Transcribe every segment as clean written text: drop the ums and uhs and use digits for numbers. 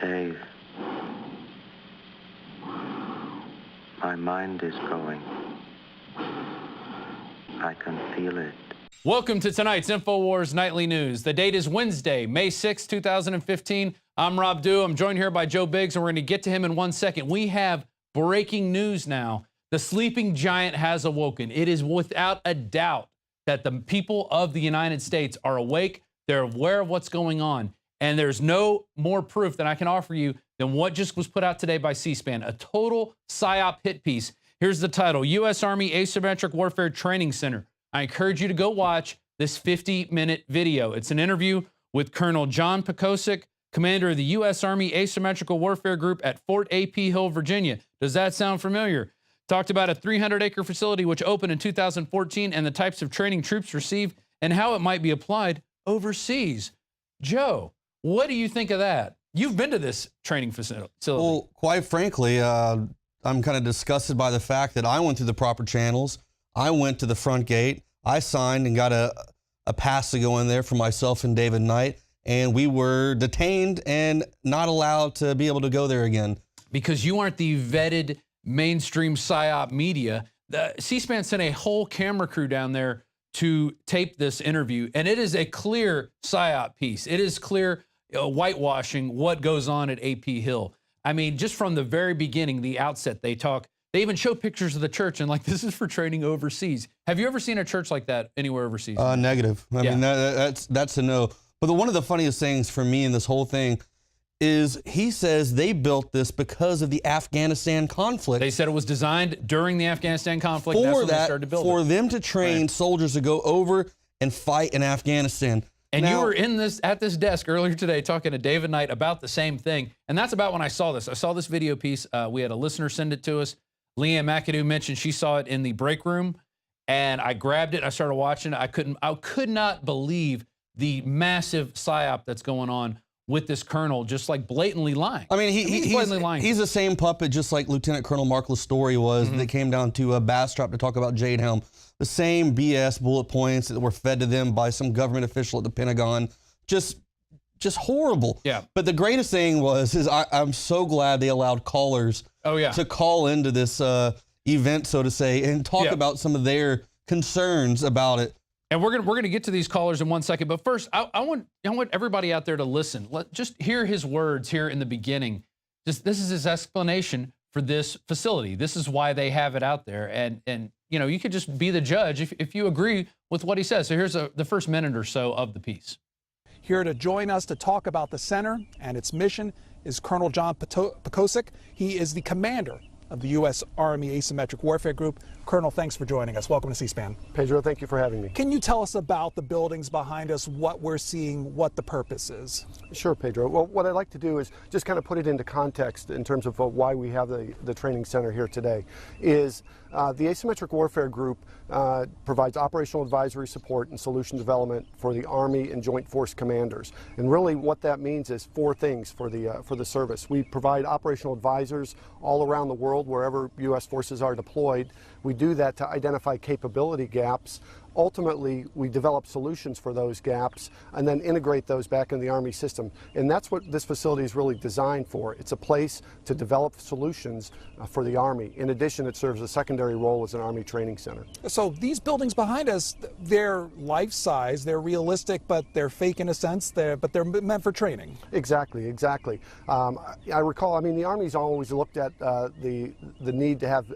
Dave, my mind is going. I can feel it. Welcome to tonight's Infowars Nightly News. The date is Wednesday, May 6, 2015. I'm Rob Dew. I'm joined here by Joe Biggs, and we're going to get to him in 1 second. We have breaking news now. The sleeping giant has awoken. It is without a doubt that the people of the United States are awake. They're aware of what's going on. And there's no more proof that I can offer you than what just was put out today by C-SPAN, a total PSYOP hit piece. Here's the title, U.S. Army Asymmetric Warfare Training Center. I encourage you to go watch this 50-minute video. It's an interview with Colonel John Pekosik, commander of the U.S. Army Asymmetrical Warfare Group at Fort A.P. Hill, Virginia. Does that sound familiar? Talked about a 300-acre facility which opened in 2014 and the types of training troops receive and how it might be applied overseas. Joe, what do you think of that? You've been to this training facility. Well, quite frankly, I'm kind of disgusted by the fact that I went through the proper channels. I went to the front gate. I signed and got a pass to go in there for myself and David Knight, and we were detained and not allowed to be able to go there again. Because you aren't the vetted mainstream PSYOP media. The C-SPAN sent a whole camera crew down there to tape this interview, and it is a clear PSYOP piece. It is clear whitewashing what goes on at AP Hill. I mean, just from the very beginning, the outset, they even show pictures of the church and like, this is for training overseas. Have you ever seen a church like that anywhere overseas? Negative. I mean, that's a no. But one of the funniest things for me in this whole thing is he says they built this because of the Afghanistan conflict. They said it was designed during the Afghanistan conflict. That's when they started to build it. For them to train soldiers to go over and fight in Afghanistan. And now, you were at this desk earlier today talking to David Knight about the same thing. And that's about when I saw this. I saw this video piece. We had a listener send it to us. Leanne McAdoo mentioned she saw it in the break room, and I grabbed it and I started watching it. I could not believe the massive PSYOP that's going on with this colonel, just like blatantly lying. I mean, he's blatantly lying. He's the same puppet, just like Lieutenant Colonel Mark Lastory was. They came down to Bastrop to talk about Jade Helm. The same BS bullet points that were fed to them by some government official at the Pentagon. Just horrible. Yeah. But the greatest thing is I'm so glad they allowed callers to call into this event, so to say, and talk about some of their concerns about it. And we're gonna get to these callers in 1 second, but first, I want everybody out there to listen. Just hear his words here in the beginning. This is his explanation for this facility. This is why they have it out there, and you know, you could just be the judge if you agree with what he says. So here's the first minute or so of the piece. Here to join us to talk about the center and its mission is Colonel John Pekosik. He is the commander of the U.S. Army Asymmetric Warfare Group. Colonel, thanks for joining us. Welcome to C-SPAN. Pedro, thank you for having me. Can you tell us about the buildings behind us, what we're seeing, what the purpose is? Sure, Pedro. Well, what I'd like to do is just kind of put it into context in terms of why we have the training center here today. Is the Asymmetric Warfare Group provides operational advisory support and solution development for the Army and Joint Force commanders. And really what that means is four things for the service. We provide operational advisors all around the world, wherever U.S. forces are deployed. We do that to identify capability gaps. Ultimately, we develop solutions for those gaps and then integrate those back in the Army system. And that's what this facility is really designed for. It's a place to develop solutions for the Army. In addition, it serves a secondary role as an Army training center. So these buildings behind us, they're life-size, they're realistic, but they're fake in a sense, but they're meant for training. Exactly, exactly. I recall, I mean, the Army's always looked at the need to have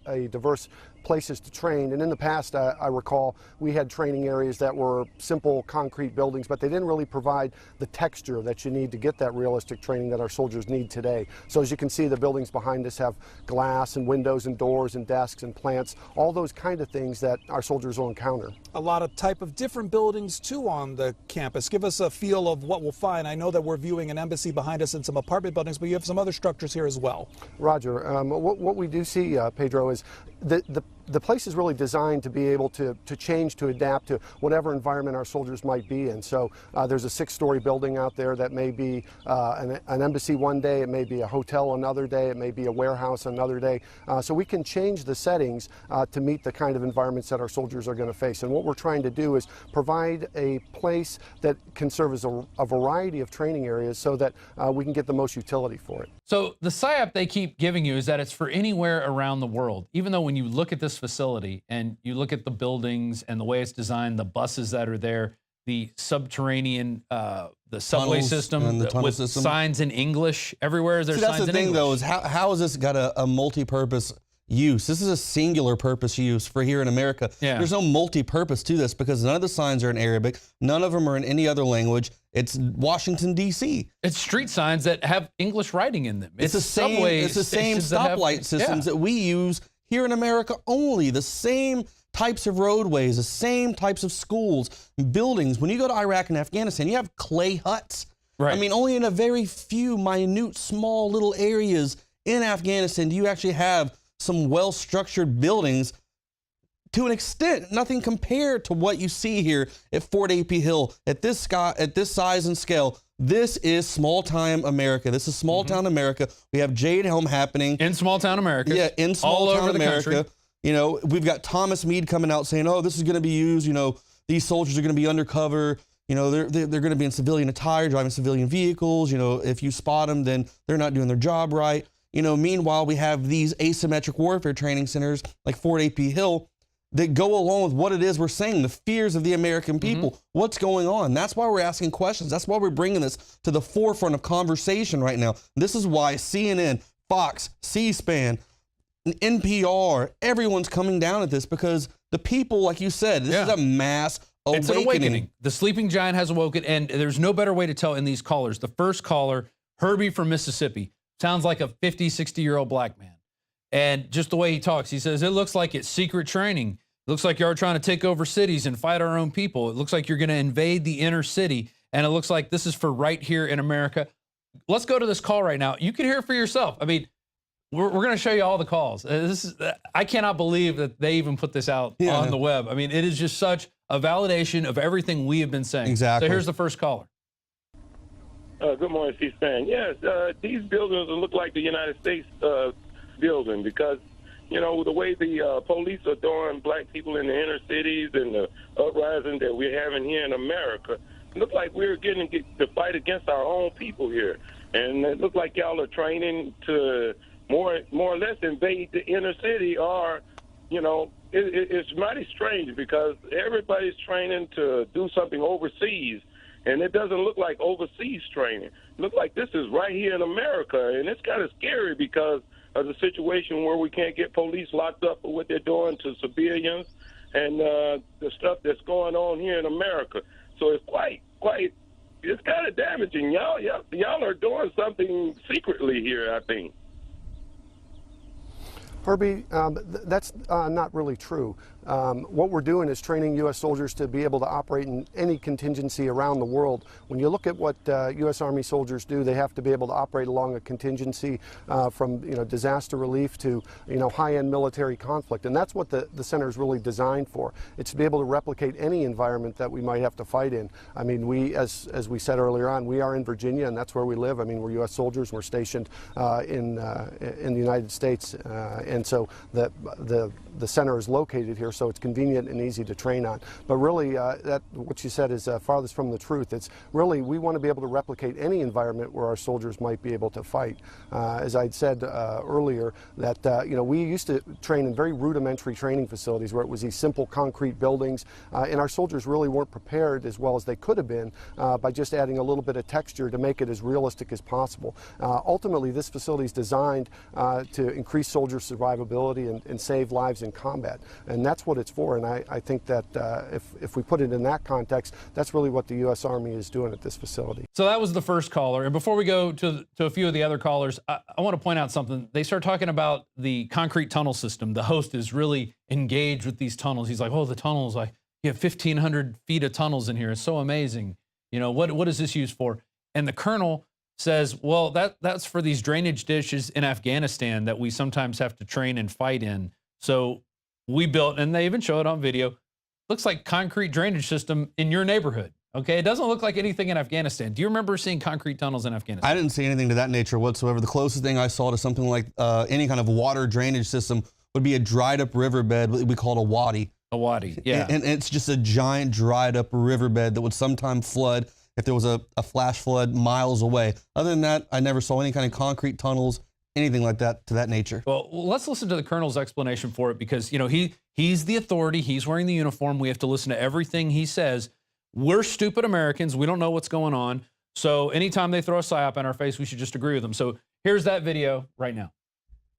a diverse places to train, and in the past I recall we had training areas that were simple concrete buildings, but they didn't really provide the texture that you need to get that realistic training that our soldiers need today. So as you can see, the buildings behind us have glass and windows and doors and desks and plants, all those kind of things that our soldiers will encounter. A lot of type of different buildings too on the campus. Give us a feel of what we'll find. I know that we're viewing an embassy behind us and some apartment buildings, but you have some other structures here as well. Roger. What we do see, Pedro, is the the place is really designed to be able to change, to adapt to whatever environment our soldiers might be in. So there's a 6-story building out there that may be an embassy one day, it may be a hotel another day, it may be a warehouse another day. So we can change the settings to meet the kind of environments that our soldiers are going to face. And what we're trying to do is provide a place that can serve as a variety of training areas so that we can get the most utility for it. So the PSYOP they keep giving you is that it's for anywhere around the world, even though when you look at this facility and you look at the buildings and the way it's designed, the buses that are there, the subterranean, the subway system and the tunnel with system. Signs in English everywhere. There's signs in English. That's the thing, though, is how has this got a multi-purpose use? This is a singular purpose use for here in America. Yeah. There's no multi-purpose to this because none of the signs are in Arabic. None of them are in any other language. It's Washington, D.C. It's street signs that have English writing in them. It's the same. It's the same stoplight systems that we use here in America only. The same types of roadways, the same types of schools, buildings. When you go to Iraq and Afghanistan, you have clay huts. Right. I mean, only in a very few minute, small little areas in Afghanistan do you actually have some well-structured buildings. To an extent, nothing compared to what you see here at Fort A.P. Hill. At this size and scale, this is small-time America. This is small-town America. We have Jade Helm happening. In small-town America. Yeah, in small-town America. Country. You know, we've got Thomas Meade coming out saying, oh, this is going to be used, you know, these soldiers are going to be undercover. You know, they're going to be in civilian attire, driving civilian vehicles. You know, if you spot them, then they're not doing their job right. You know, meanwhile, we have these asymmetric warfare training centers like Fort A.P. Hill that go along with what it is we're saying, the fears of the American people. What's going on? That's why we're asking questions. That's why we're bringing this to the forefront of conversation right now. This is why CNN, Fox, C-SPAN, NPR, everyone's coming down at this because the people, like you said, this is a mass awakening. It's an awakening. The sleeping giant has awoken, and there's no better way to tell in these callers. The first caller, Herbie from Mississippi, sounds like a 50, 60-year-old black man. And just the way he talks, he says, it looks like it's secret training. It looks like you're trying to take over cities and fight our own people. It looks like you're going to invade the inner city. And it looks like this is for right here in America. Let's go to this call right now. You can hear it for yourself. I mean, we're going to show you all the calls. I cannot believe that they even put this out on the web. I mean, it is just such a validation of everything we have been saying. Exactly. So here's the first caller. Good morning, C-SPAN. Yes, these buildings look like the United States building because, you know, the way the police are doing black people in the inner cities and the uprising that we're having here in America, it looks like we're getting to fight against our own people here. And it looks like y'all are training to more or less invade the inner city or, you know, it's mighty strange because everybody's training to do something overseas. And it doesn't look like overseas training. It looks like this is right here in America. And it's kind of scary because of the situation where we can't get police locked up for what they're doing to civilians and the stuff that's going on here in America. So it's it's kind of damaging. Y'all are doing something secretly here, I think. Herbie, that's not really true. What we're doing is training U.S. soldiers to be able to operate in any contingency around the world. When you look at what U.S. Army soldiers do, they have to be able to operate along a contingency from disaster relief to high-end military conflict, and that's what the center is really designed for. It's to be able to replicate any environment that we might have to fight in. I mean, we, as we said earlier on, we are in Virginia, and that's where we live. I mean, we're U.S. soldiers. We're stationed in the United States, and so the center is located here, so it's convenient and easy to train on. But really, what you said is farthest from the truth. It's really, we want to be able to replicate any environment where our soldiers might be able to fight. As I'd said earlier, that we used to train in very rudimentary training facilities where it was these simple concrete buildings, and our soldiers really weren't prepared as well as they could have been by just adding a little bit of texture to make it as realistic as possible. Ultimately, this facility is designed to increase soldier survivability and save lives in combat, and that's what it's for. And I think that if we put it in that context, that's really what the U.S. Army is doing at this facility. So that was the first caller. And before we go to a few of the other callers, I want to point out something. They start talking about the concrete tunnel system. The host is really engaged with these tunnels. He's like, oh, the tunnels, you have 1,500 feet of tunnels in here. It's so amazing. You know, what is this used for? And the colonel says, well, that's for these drainage ditches in Afghanistan that we sometimes have to train and fight in. So we built, and they even show it on video, looks like concrete drainage system in your neighborhood. Okay, it doesn't look like anything in Afghanistan. Do you remember seeing concrete tunnels in Afghanistan? I didn't see anything to that nature whatsoever. The closest thing I saw to something like any kind of water drainage system would be a dried up riverbed, what we call a wadi. A wadi, yeah. And it's just a giant dried up riverbed that would sometime flood if there was a flash flood miles away. Other than that, I never saw any kind of concrete tunnels, anything like that to that nature. Well, let's listen to the colonel's explanation for it, because he's the authority. He's wearing the uniform. We have to listen to everything he says. We're stupid Americans. We don't know what's going on. So anytime they throw a psyop in our face, we should just agree with them. So here's that video right now.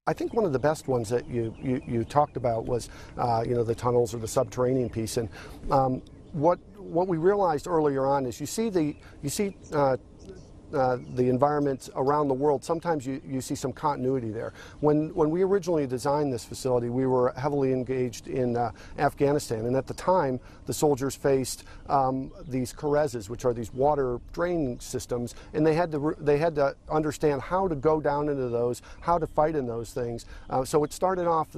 I think one of the best ones that you talked about was, the tunnels or the subterranean piece. And what we realized earlier on is you see the environments around the world. Sometimes you see some continuity there. When we originally designed this facility, we were heavily engaged in Afghanistan, and at the time, the soldiers faced these karezes, which are these water draining systems, and they had to understand how to go down into those, how to fight in those things. So it started off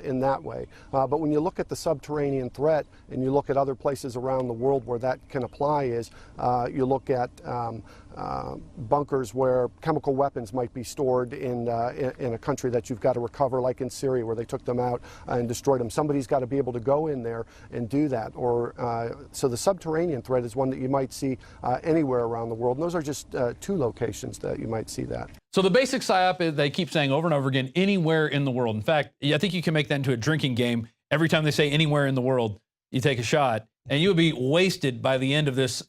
in that way. But when you look at the subterranean threat, and you look at other places around the world where that can apply, is you look at bunkers where chemical weapons might be stored in a country that you've got to recover, like in Syria, where they took them out and destroyed them. Somebody's got to be able to go in there and do that. So the subterranean threat is one that you might see anywhere around the world. And those are just two locations that you might see that. So the basic psyop is, they keep saying over and over again, anywhere in the world. In fact, I think you can make that into a drinking game. Every time they say anywhere in the world, you take a shot, and you would be wasted by the end of this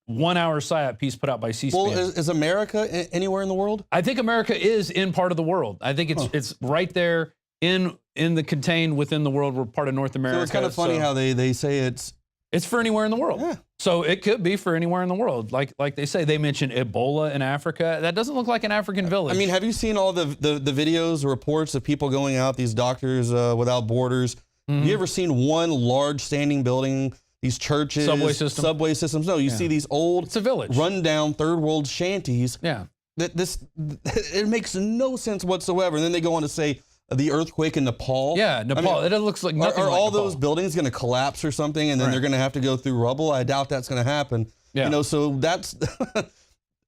1 hour psyop piece put out by C-SPAN. Well, is America anywhere in the world? I think America is in part of the world. I think it's right there in the contained within the world. We're part of North America. So it's kind of funny how they say it's for anywhere in the world. Yeah. So it could be for anywhere in the world. Like they say, they mentioned Ebola in Africa. That doesn't look like an African village. I mean, have you seen all the videos, the reports of people going out, these Doctors Without Borders? Have you ever seen one large standing building, these churches, subway systems? No, you see these old, it's a village, rundown third world shanties. Yeah. It makes no sense whatsoever. And then they go on to say the earthquake in Nepal. Yeah, Nepal. I mean, it looks like nothing. Are like all Nepal. those buildings going to collapse or something, and then they're going to have to go through rubble? I doubt that's going to happen. Yeah. So that's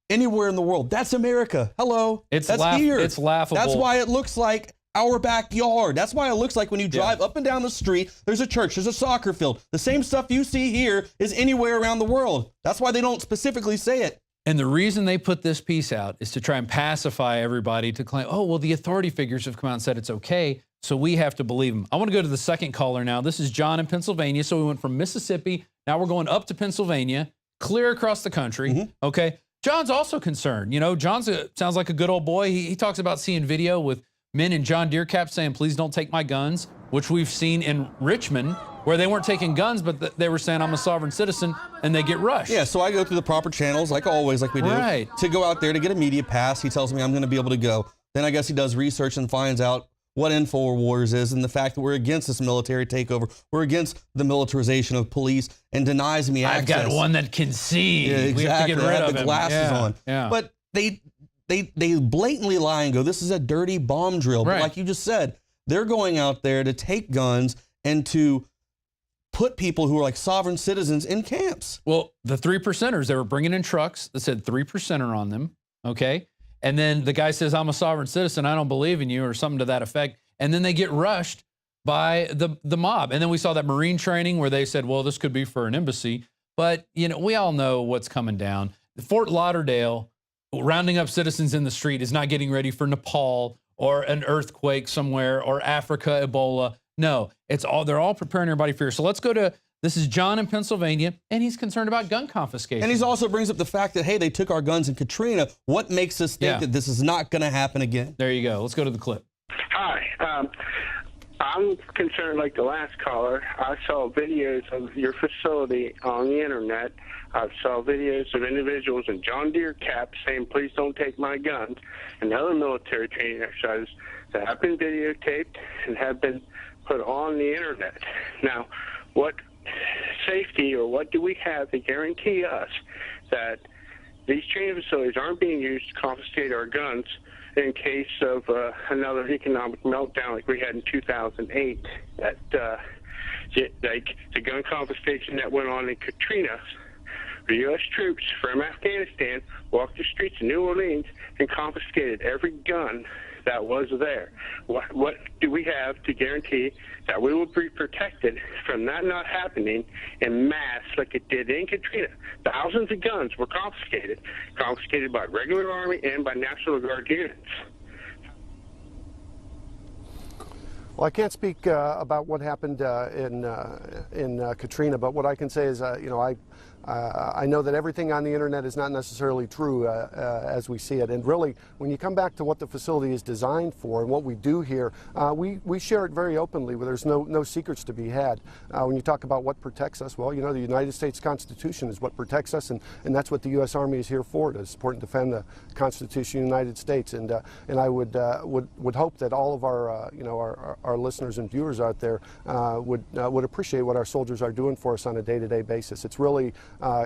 anywhere in the world. That's America. Hello. That's here. It's laughable. That's why it looks like our backyard. That's why it looks like when you drive up and down the street, there's a church, there's a soccer field. The same stuff you see here is anywhere around the world. That's why they don't specifically say it. And the reason they put this piece out is to try and pacify everybody, to claim, oh, well, the authority figures have come out and said it's okay, so we have to believe them. I want to go to the second caller now. This is John in Pennsylvania. So we went from Mississippi, now we're going up to Pennsylvania, clear across the country, okay? John's also concerned. John sounds like a good old boy. He talks about seeing video with men in John Deere caps saying, please don't take my guns, which we've seen in Richmond, where they weren't taking guns, but they were saying, I'm a sovereign citizen, and they get rushed. Yeah, so I go through the proper channels, like always, like we do, to go out there to get a media pass. He tells me I'm going to be able to go. Then I guess he does research and finds out what Infowars is and the fact that we're against this military takeover. We're against the militarization of police, and denies me access. I've got one that can see. Yeah, exactly. We have to get rid of the glasses on. Yeah. But they blatantly lie and go, this is a dirty bomb drill. But like you just said, they're going out there to take guns and to put people who are like sovereign citizens in camps. Well, the 3%ers, they were bringing in trucks that said 3%er on them, okay? And then the guy says, I'm a sovereign citizen, I don't believe in you, or something to that effect. And then they get rushed by the mob. And then we saw that Marine training where they said, well, this could be for an embassy. But, we all know what's coming down. Fort Lauderdale, rounding up citizens in the street, is not getting ready for Nepal or an earthquake somewhere or Africa, Ebola. No, they're all preparing everybody for fear. So let's go to, this is John in Pennsylvania, and he's concerned about gun confiscation. And he also brings up the fact that, hey, they took our guns in Katrina. What makes us think that this is not going to happen again? There you go. Let's go to the clip. Hi. I'm concerned like the last caller. I saw videos of your facility on the internet. I saw videos of individuals in John Deere caps saying, please don't take my guns, and other military training exercises that have been videotaped and have been put on the internet. Now, what safety or what do we have to guarantee us that these training facilities aren't being used to confiscate our guns in case of another economic meltdown like we had in 2008. That like the gun confiscation that went on in Katrina. The U.S. troops from Afghanistan walked the streets of New Orleans and confiscated every gun that was there. What do we have to guarantee that we will be protected from that not happening in mass like it did in Katrina? Thousands of guns were confiscated by regular Army and by National Guard units. Well, I can't speak about what happened in Katrina, but what I can say is, you know, I know that everything on the internet is not necessarily true as we see it. And really, when you come back to what the facility is designed for and what we do here, we share it very openly. There's no secrets to be had. When you talk about what protects us, well, you know, the United States Constitution is what protects us, and that's what the U.S. Army is here for, to support and defend the Constitution of the United States. And I would hope that all of our you know, our listeners and viewers out there would appreciate what our soldiers are doing for us on a day-to-day basis. It's really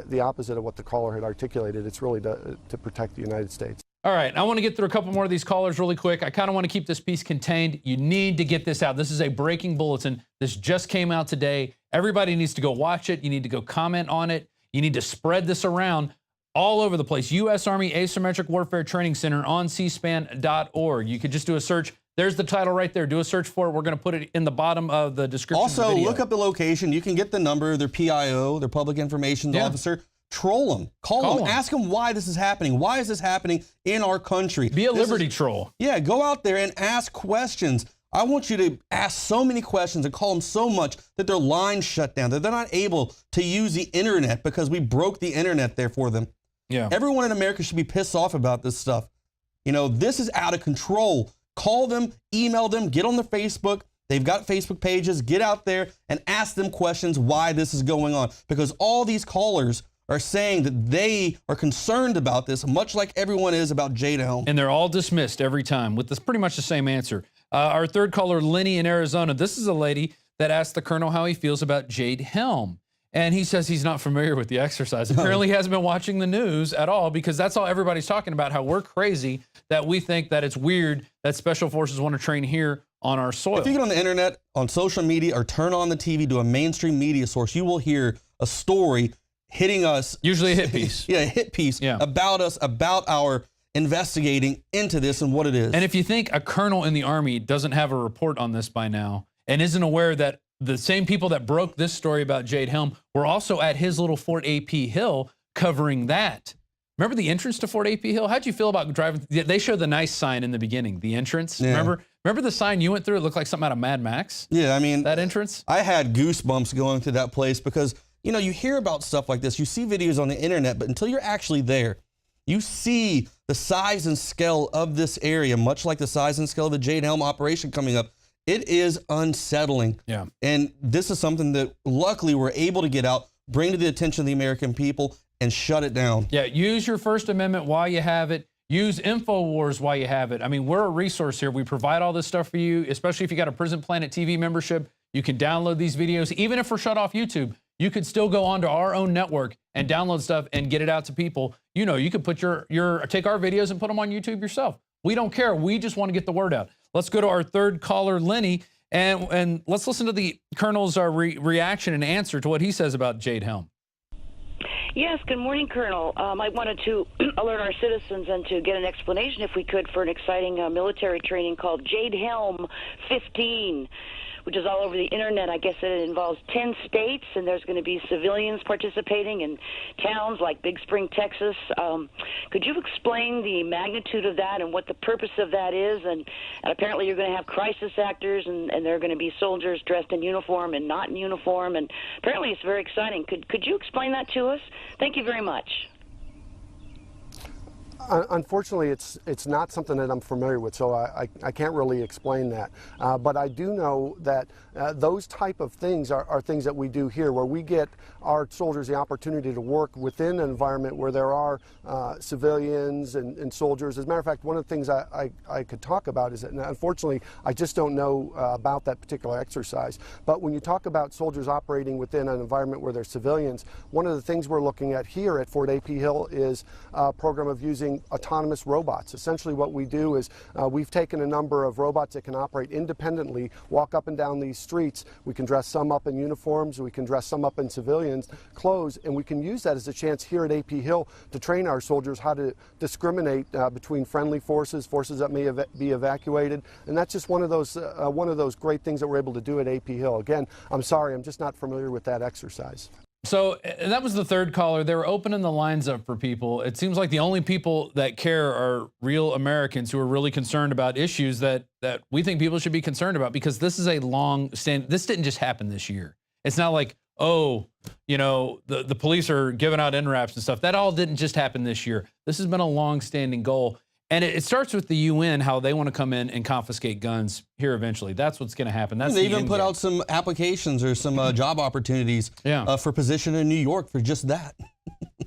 the opposite of what the caller had articulated. It's really to protect the United States. All right, I want to get through a couple more of these callers really quick. I kind of want to keep this piece contained. You need to get this out. This is a breaking bulletin. This just came out today. Everybody needs to go watch it. You need to go comment on it. You need to spread this around all over the place. U.S. Army Asymmetric Warfare Training Center on cspan.org. You could just do a search. There's the title right there. Do a search for it. We're going to put it in the bottom of the description of the Also, video. look up the location. You can get the number, their PIO, their public information officer. Troll them. Call them. Ask them why this is happening. Why is this happening in our country? Be a liberty troll. Yeah, go out there and ask questions. I want you to ask so many questions and call them so much that their lines shut down, that they're not able to use the internet because we broke the internet there for them. Yeah. Everyone in America should be pissed off about this stuff. You know, this is out of control. Call them, email them, get on their Facebook. They've got Facebook pages. Get out there and ask them questions why this is going on. Because all these callers are saying that they are concerned about this, much like everyone is about Jade Helm. And they're all dismissed every time with this pretty much the same answer. Our third caller, Lenny in Arizona. This is a lady that asked the colonel how he feels about Jade Helm. And he says he's not familiar with the exercise. Apparently he hasn't been watching the news at all, because that's all everybody's talking about, how we're crazy that we think that it's weird that special forces want to train here on our soil. If you get on the internet, on social media, or turn on the TV to a mainstream media source, you will hear a story hitting us. Usually a hit piece. Yeah, a hit piece about us, about our investigating into this and what it is. And if you think a colonel in the Army doesn't have a report on this by now and isn't aware that the same people that broke this story about Jade Helm were also at his little Fort AP Hill covering that. Remember the entrance to Fort AP Hill? How'd you feel about driving? They showed the nice sign in the beginning, the entrance. Yeah. Remember the sign you went through? It looked like something out of Mad Max. Yeah, I mean, that entrance. I had goosebumps going through that place because, you know, you hear about stuff like this. You see videos on the internet, but until you're actually there, you see the size and scale of this area, much like the size and scale of the Jade Helm operation coming up. It is unsettling. Yeah. And this is something that luckily we're able to get out, bring to the attention of the American people, and shut it down. Yeah, use your First Amendment while you have it. Use Infowars while you have it. I mean, we're a resource here. We provide all this stuff for you, especially if you got a Prison Planet TV membership. You can download these videos. Even if we're shut off YouTube, you could still go onto our own network and download stuff and get it out to people. You know, you could put take our videos and put them on YouTube yourself. We don't care. We just want to get the word out. Let's go to our third caller, Lenny, and let's listen to the Colonel's reaction and answer to what he says about Jade Helm. Yes, good morning, Colonel. I wanted to alert our citizens and to get an explanation, if we could, for an exciting military training called Jade Helm 15, which is all over the internet. I guess it involves 10 states, and there's going to be civilians participating in towns like Big Spring, Texas. Could you explain the magnitude of that and what the purpose of that is? And apparently you're going to have crisis actors, and there are going to be soldiers dressed in uniform and not in uniform, and apparently it's very exciting. Could you explain that to us? Thank you very much. Unfortunately, it's not something that I'm familiar with, so I can't really explain that. But I do know that those type of things are things that we do here, where we get our soldiers the opportunity to work within an environment where there are civilians and soldiers. As a matter of fact, one of the things I could talk about is that, unfortunately, I just don't know about that particular exercise. But when you talk about soldiers operating within an environment where there's civilians, one of the things we're looking at here at Fort AP Hill is a program of using autonomous robots. Essentially what we do is we've taken a number of robots that can operate independently, walk up and down these streets. We can dress some up in uniforms, we can dress some up in civilians clothes, and we can use that as a chance here at AP Hill to train our soldiers how to discriminate between friendly forces that may be evacuated. And that's just one of those great things that we're able to do at AP Hill. Again, I'm sorry, I'm just not familiar with that exercise. So that was the third caller. They were opening the lines up for people. It seems like the only people that care are real Americans who are really concerned about issues that we think people should be concerned about, because this is a long stand. This didn't just happen this year. It's not like, oh, you know, the police are giving out NRAPs and stuff. That all didn't just happen this year. This has been a long-standing goal. And it starts with the UN, how they want to come in and confiscate guns here eventually. That's what's going to happen. That's they even put out some applications or some job opportunities for position in New York for just that.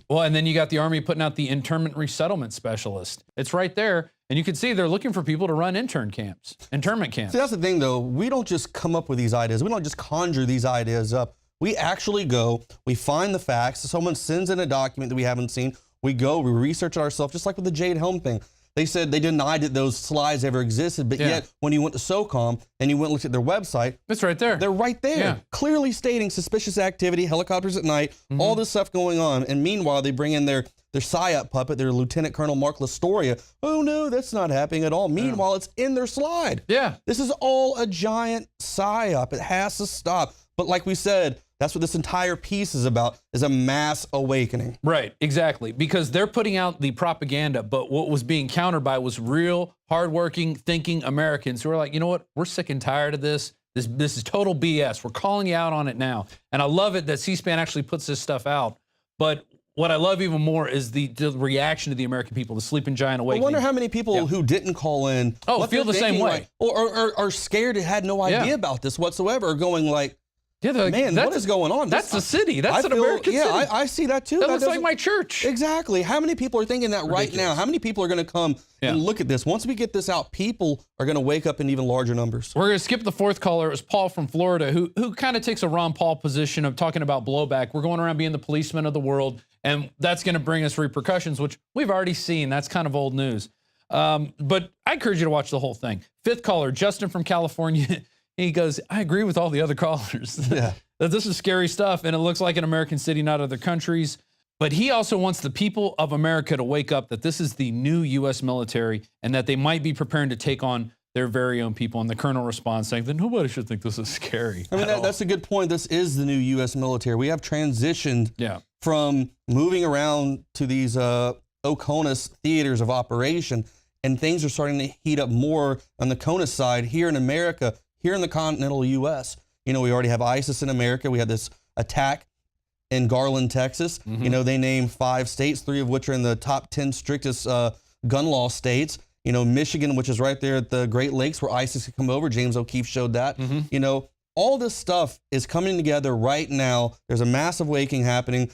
Well, and then you got the Army putting out the internment resettlement specialist. It's right there. And you can see they're looking for people to run internment camps. See, that's the thing, though. We don't just come up with these ideas. We don't just conjure these ideas up. We actually go, we find the facts. Someone sends in a document that we haven't seen. We go, we research it ourselves, just like with the Jade Helm thing. They said they denied that those slides ever existed, but yet when you went to SOCOM and you went and looked at their website, it's right there. They're right there, clearly stating suspicious activity, helicopters at night, all this stuff going on. And meanwhile, they bring in their PSYOP puppet, their Lieutenant Colonel Mark Lastoria. Oh no, that's not happening at all. Meanwhile, it's in their slide. Yeah, this is all a giant PSYOP. It has to stop. But like we said, that's what this entire piece is about, is a mass awakening. Right, exactly. Because they're putting out the propaganda, but what was being countered by was real, hardworking, thinking Americans who are like, you know what, we're sick and tired of this. This is total BS. We're calling you out on it now. And I love it that C-SPAN actually puts this stuff out. But what I love even more is the reaction to the American people, the sleeping giant awakening. I wonder how many people who didn't call in feel the same way. Like, or are scared and had no idea about this whatsoever, or going like, man, what is going on? That's the city. That's an American city. Yeah, I see that too. That looks like my church. Exactly. How many people are thinking that right now? How many people are going to come and look at this? Once we get this out, people are going to wake up in even larger numbers. We're going to skip the fourth caller. It was Paul from Florida, who kind of takes a Ron Paul position of talking about blowback. We're going around being the policeman of the world, and that's going to bring us repercussions, which we've already seen. That's kind of old news. But I encourage you to watch the whole thing. Fifth caller, Justin from California. He goes, I agree with all the other callers. Yeah. That this is scary stuff, and it looks like an American city, not other countries. But he also wants the people of America to wake up that this is the new U.S. military and that they might be preparing to take on their very own people. And the colonel responds saying that nobody should think this is scary. I mean, that's a good point. This is the new U.S. military. We have transitioned from moving around to these OCONUS theaters of operation, and things are starting to heat up more on the CONUS side here in America, here in the continental U.S. You know, we already have ISIS in America. We had this attack in Garland, Texas. You know, they named 5 states, 3 of which are in the top 10 strictest gun law states. You know, Michigan, which is right there at the Great Lakes where ISIS could come over. James O'Keefe showed that. You know, all this stuff is coming together right now. There's a massive awakening happening,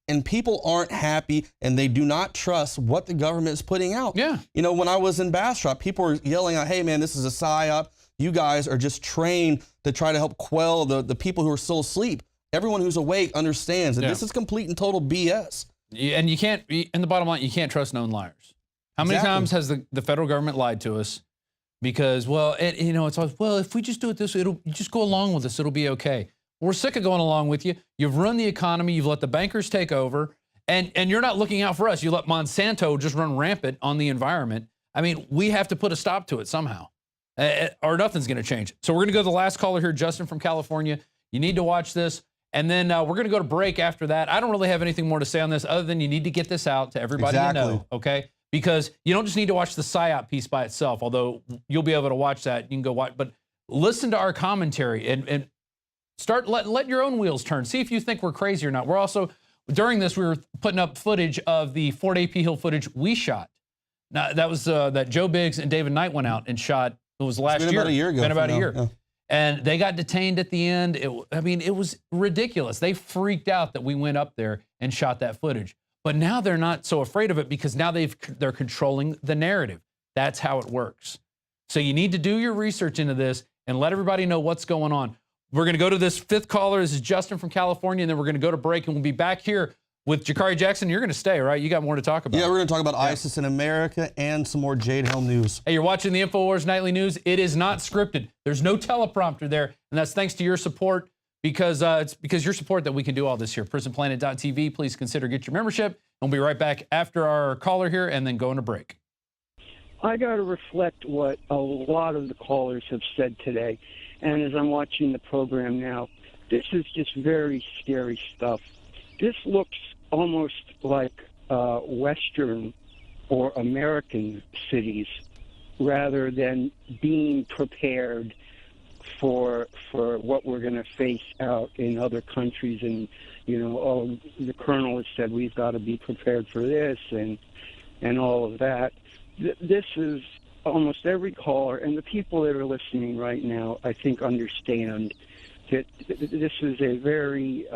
and people aren't happy, and they do not trust what the government is putting out. Yeah. You know, when I was in Bastrop, people were yelling out, hey, man, this is a PSYOP. You guys are just trained to try to help quell the people who are still asleep. Everyone who's awake understands that this is complete and total BS. Yeah, and you can't, in the bottom line, you can't trust known liars. How many times has the federal government lied to us? Because, well, you know, it's always, well, if we just do it this way, you just go along with us, it'll be okay. We're sick of going along with you. You've run the economy, you've let the bankers take over, and you're not looking out for us. You let Monsanto just run rampant on the environment. I mean, we have to put a stop to it somehow. Or nothing's going to change. So we're going to go to the last caller here, Justin from California. You need to watch this. And then we're going to go to break after that. I don't really have anything more to say on this other than you need to get this out to everybody you know, okay? Because you don't just need to watch the PSYOP piece by itself, although you'll be able to watch that. You can go watch, but listen to our commentary and start let your own wheels turn. See if you think we're crazy or not. during this, we were putting up footage of the Fort AP Hill footage we shot. Now, that was that Joe Biggs and David Knight went out and shot. It was last year. About a year ago. Been about a year. Yeah. And they got detained at the end. It was ridiculous. They freaked out that we went up there and shot that footage. But now they're not so afraid of it because now they're controlling the narrative. That's how it works. So you need to do your research into this and let everybody know what's going on. We're going to go to this fifth caller. This is Justin from California, and then we're going to go to break, and we'll be back here with Jakari Jackson. You're going to stay, right? You got more to talk about. Yeah, we're going to talk about ISIS in America and some more Jade Helm news. Hey, you're watching the Infowars Nightly News. It is not scripted. There's no teleprompter there, and that's thanks to your support, because it's because your support that we can do all this here. PrisonPlanet.tv. Please consider get your membership. We'll be right back after our caller here, and then go on a break. I got to reflect what a lot of the callers have said today. And as I'm watching the program now, this is just very scary stuff. This looks almost like Western or American cities rather than being prepared for what we're going to face out in other countries. And, you know, the colonel has said we've got to be prepared for this and all of that. This is almost every caller, and the people that are listening right now, I think, understand that this is a very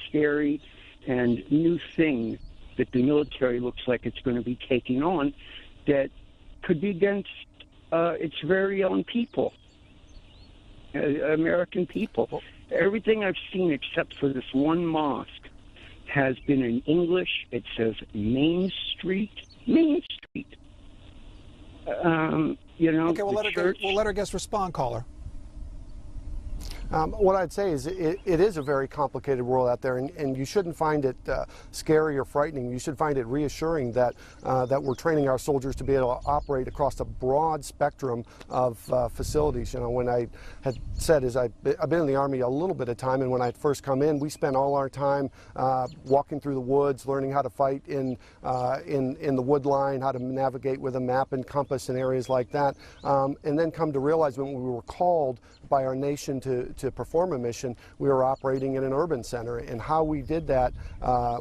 scary and new thing that the military looks like it's going to be taking on that could be against its very own people, American people. Everything I've seen except for this one mosque has been in English. It says Main Street. Main Street. You know, okay, we'll let our guest respond, caller. What I'd say is it is a very complicated world out there, and you shouldn't find it scary or frightening. You should find it reassuring that that we're training our soldiers to be able to operate across a broad spectrum of facilities. You know, when I had said is I've been in the Army a little bit of time, and when I first come in, we spent all our time walking through the woods, learning how to fight in the wood line, how to navigate with a map and compass in areas like that, and then come to realize when we were called by our nation to perform a mission, we were operating in an urban center, and how we did that,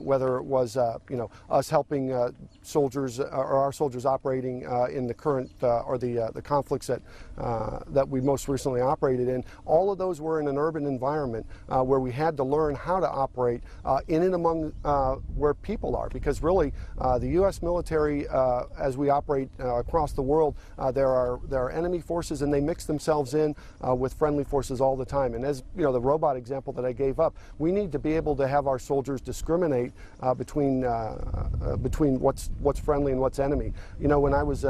whether it was you know, us helping soldiers or our soldiers operating in the current or the conflicts that we most recently operated in, all of those were in an urban environment where we had to learn how to operate in and among where people are, because really the U.S. military, as we operate across the world, there are enemy forces, and they mix themselves in with friendly forces all the time. And as you know, the robot example that I gave up, we need to be able to have our soldiers discriminate between what's friendly and what's enemy. You know, when I was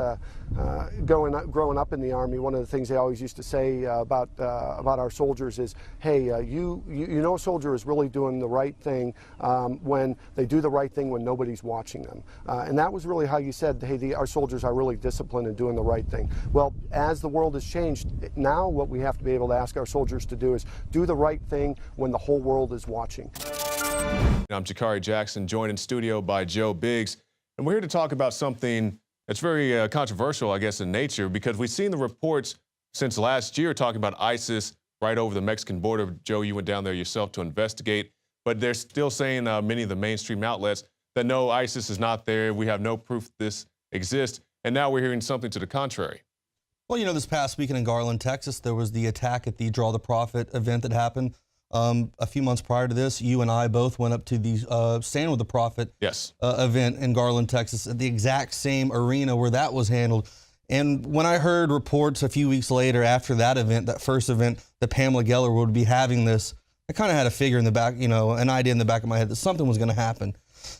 growing up in the Army, one of the things they always used to say about our soldiers is, hey, you know a soldier is really doing the right thing when they do the right thing when nobody's watching them. And that was really how you said, hey, our soldiers are really disciplined and doing the right thing. Well, as the world has changed, now what we have to be able to ask our soldiers to do is do the right thing when the whole world is watching. I'm Jakari Jackson, joined in studio by Joe Biggs, and we're here to talk about something that's very controversial, I guess, in nature, because we've seen the reports since last year talking about ISIS right over the Mexican border. Joe, you went down there yourself to investigate, but they're still saying, many of the mainstream outlets, that no, ISIS is not there. We have no proof this exists, and now we're hearing something to the contrary. Well, you know, this past weekend in Garland, Texas, there was the attack at the Draw the Prophet event that happened. A few months prior to this, you and I both went up to the Stand with the Prophet event in Garland, Texas, at the exact same arena where that was handled. And when I heard reports a few weeks later after that event, that first event, that Pamela Geller would be having this, I kind of had a figure in the back, you know, an idea in the back of my head that something was going to happen.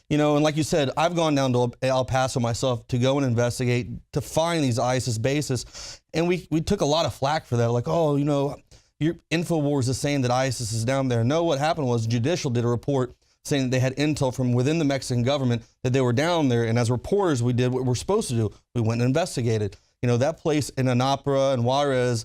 You know, and like you said, I've gone down to El Paso myself to go and investigate, to find these ISIS bases. And we took a lot of flack for that. Like, oh, you know, your Infowars is saying that ISIS is down there. No, what happened was Judicial did a report saying that they had intel from within the Mexican government that they were down there. And as reporters, we did what we're supposed to do. We went and investigated. You know, that place in Anapra and Juarez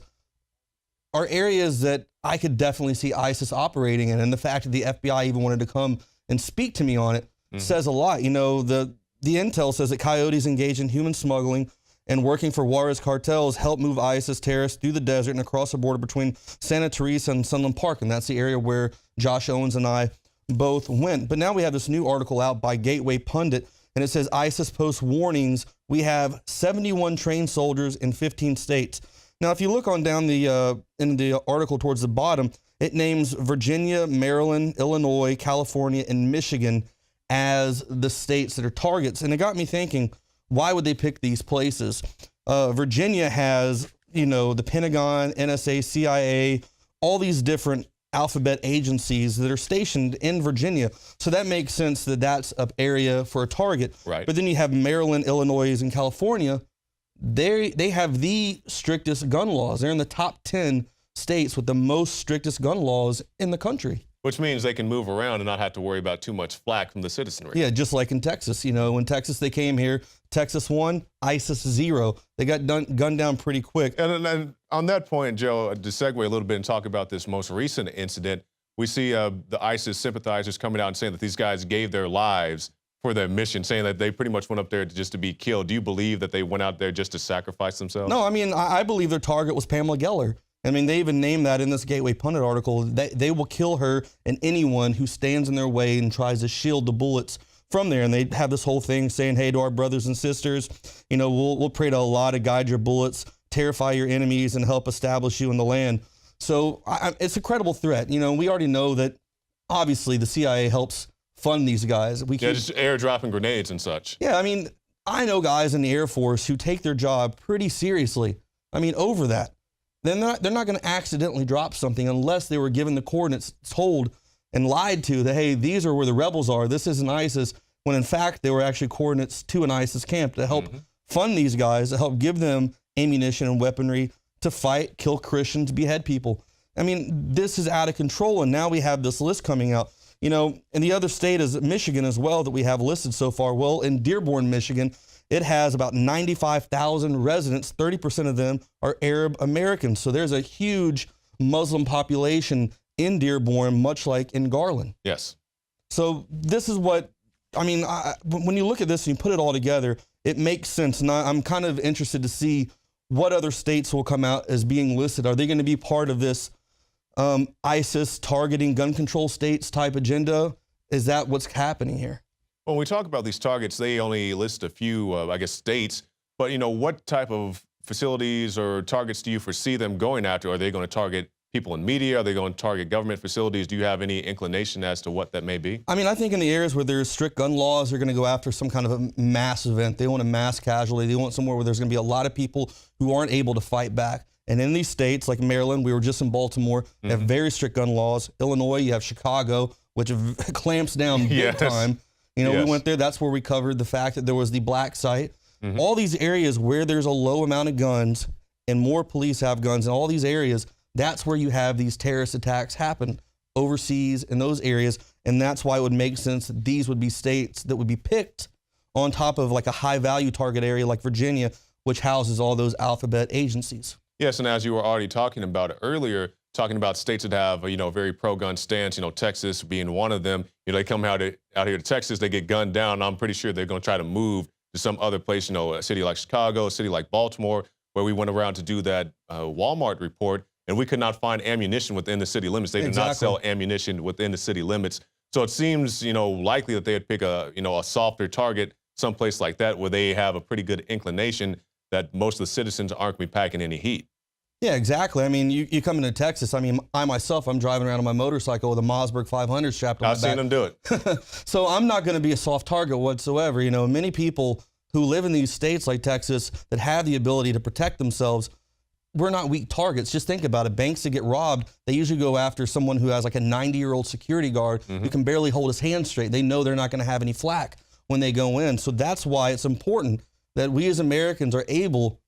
are areas that I could definitely see ISIS operating in. And the fact that the FBI even wanted to come and speak to me on it says a lot. You know, the intel says that coyotes engaged in human smuggling and working for Juarez cartels help move ISIS terrorists through the desert and across the border between Santa Teresa and Sunland Park. And that's the area where Josh Owens and I both went. But now we have this new article out by Gateway Pundit, and it says ISIS posts warnings. We have 71 trained soldiers in 15 states. Now, if you look on down in the article towards the bottom, it names Virginia, Maryland, Illinois, California, and Michigan as the states that are targets. And it got me thinking, why would they pick these places? Virginia has, the Pentagon, NSA, CIA, all these different alphabet agencies that are stationed in Virginia. So that makes sense that that's an area for a target. Right. But then you have Maryland, Illinois, and California. They have the strictest gun laws. They're in the top 10 states with the most strictest gun laws in the country. Which means they can move around and not have to worry about too much flack from the citizenry. Yeah, just like in Texas. In Texas they came here, Texas 1, ISIS 0. They got gunned down pretty quick. And on that point, Joe, to segue a little bit and talk about this most recent incident, we see the ISIS sympathizers coming out and saying that these guys gave their lives for their mission, saying that they pretty much went up there just to be killed. Do you believe that they went out there just to sacrifice themselves? No, I believe their target was Pamela Geller. They even named that in this Gateway Pundit article. They will kill her and anyone who stands in their way and tries to shield the bullets from there. And they have this whole thing saying, hey, to our brothers and sisters, we'll pray to Allah to guide your bullets, terrify your enemies, and help establish you in the land. So it's a credible threat. We already know that, obviously, the CIA helps fund these guys. Just airdropping grenades and such. Yeah, I know guys in the Air Force who take their job pretty seriously. Over that. They're not going to accidentally drop something unless they were given the coordinates, told and lied to that, hey, these are where the rebels are. This isn't ISIS, when in fact they were actually coordinates to an ISIS camp to help fund these guys, to help give them ammunition and weaponry to fight, kill Christians, behead people. This is out of control, and now we have this list coming out. And the other state is Michigan as well that we have listed so far. Well, in Dearborn, Michigan, it has about 95,000 residents. 30% of them are Arab Americans. So there's a huge Muslim population in Dearborn, much like in Garland. Yes. So this is what, when you look at this and you put it all together, it makes sense. And I'm kind of interested to see what other states will come out as being listed. Are they going to be part of this ISIS targeting gun control states type agenda? Is that what's happening here? When we talk about these targets, they only list a few, states. But, what type of facilities or targets do you foresee them going after? Are they going to target people in media? Are they going to target government facilities? Do you have any inclination as to what that may be? I think in the areas where there's strict gun laws, they're going to go after some kind of a mass event. They want a mass casualty. They want somewhere where there's going to be a lot of people who aren't able to fight back. And in these states, like Maryland, we were just in Baltimore, they have very strict gun laws. Illinois, you have Chicago, which clamps down big time. We went there. That's where we covered the fact that there was the black site. All these areas where there's a low amount of guns and more police have guns in all these areas, that's where you have these terrorist attacks happen overseas in those areas. And that's why it would make sense that these would be states that would be picked on top of like a high value target area like Virginia, which houses all those alphabet agencies. Yes, and as you were already talking about earlier, talking about states that have a very pro-gun stance, Texas being one of them. They come out here to Texas, they get gunned down. I'm pretty sure they're going to try to move to some other place, a city like Chicago, a city like Baltimore, where we went around to do that Walmart report, and we could not find ammunition within the city limits. They did not sell ammunition within the city limits. So it seems, likely that they'd pick a softer target, someplace like that, where they have a pretty good inclination that most of the citizens aren't going to be packing any heat. Yeah, exactly. You come into Texas. I myself, I'm driving around on my motorcycle with a Mossberg 500 strapped on my back. I've seen them do it. So I'm not going to be a soft target whatsoever. Many people who live in these states like Texas that have the ability to protect themselves, we're not weak targets. Just think about it. Banks that get robbed, they usually go after someone who has like a 90-year-old security guard who can barely hold his hand straight. They know they're not going to have any flack when they go in. So that's why it's important that we as Americans are able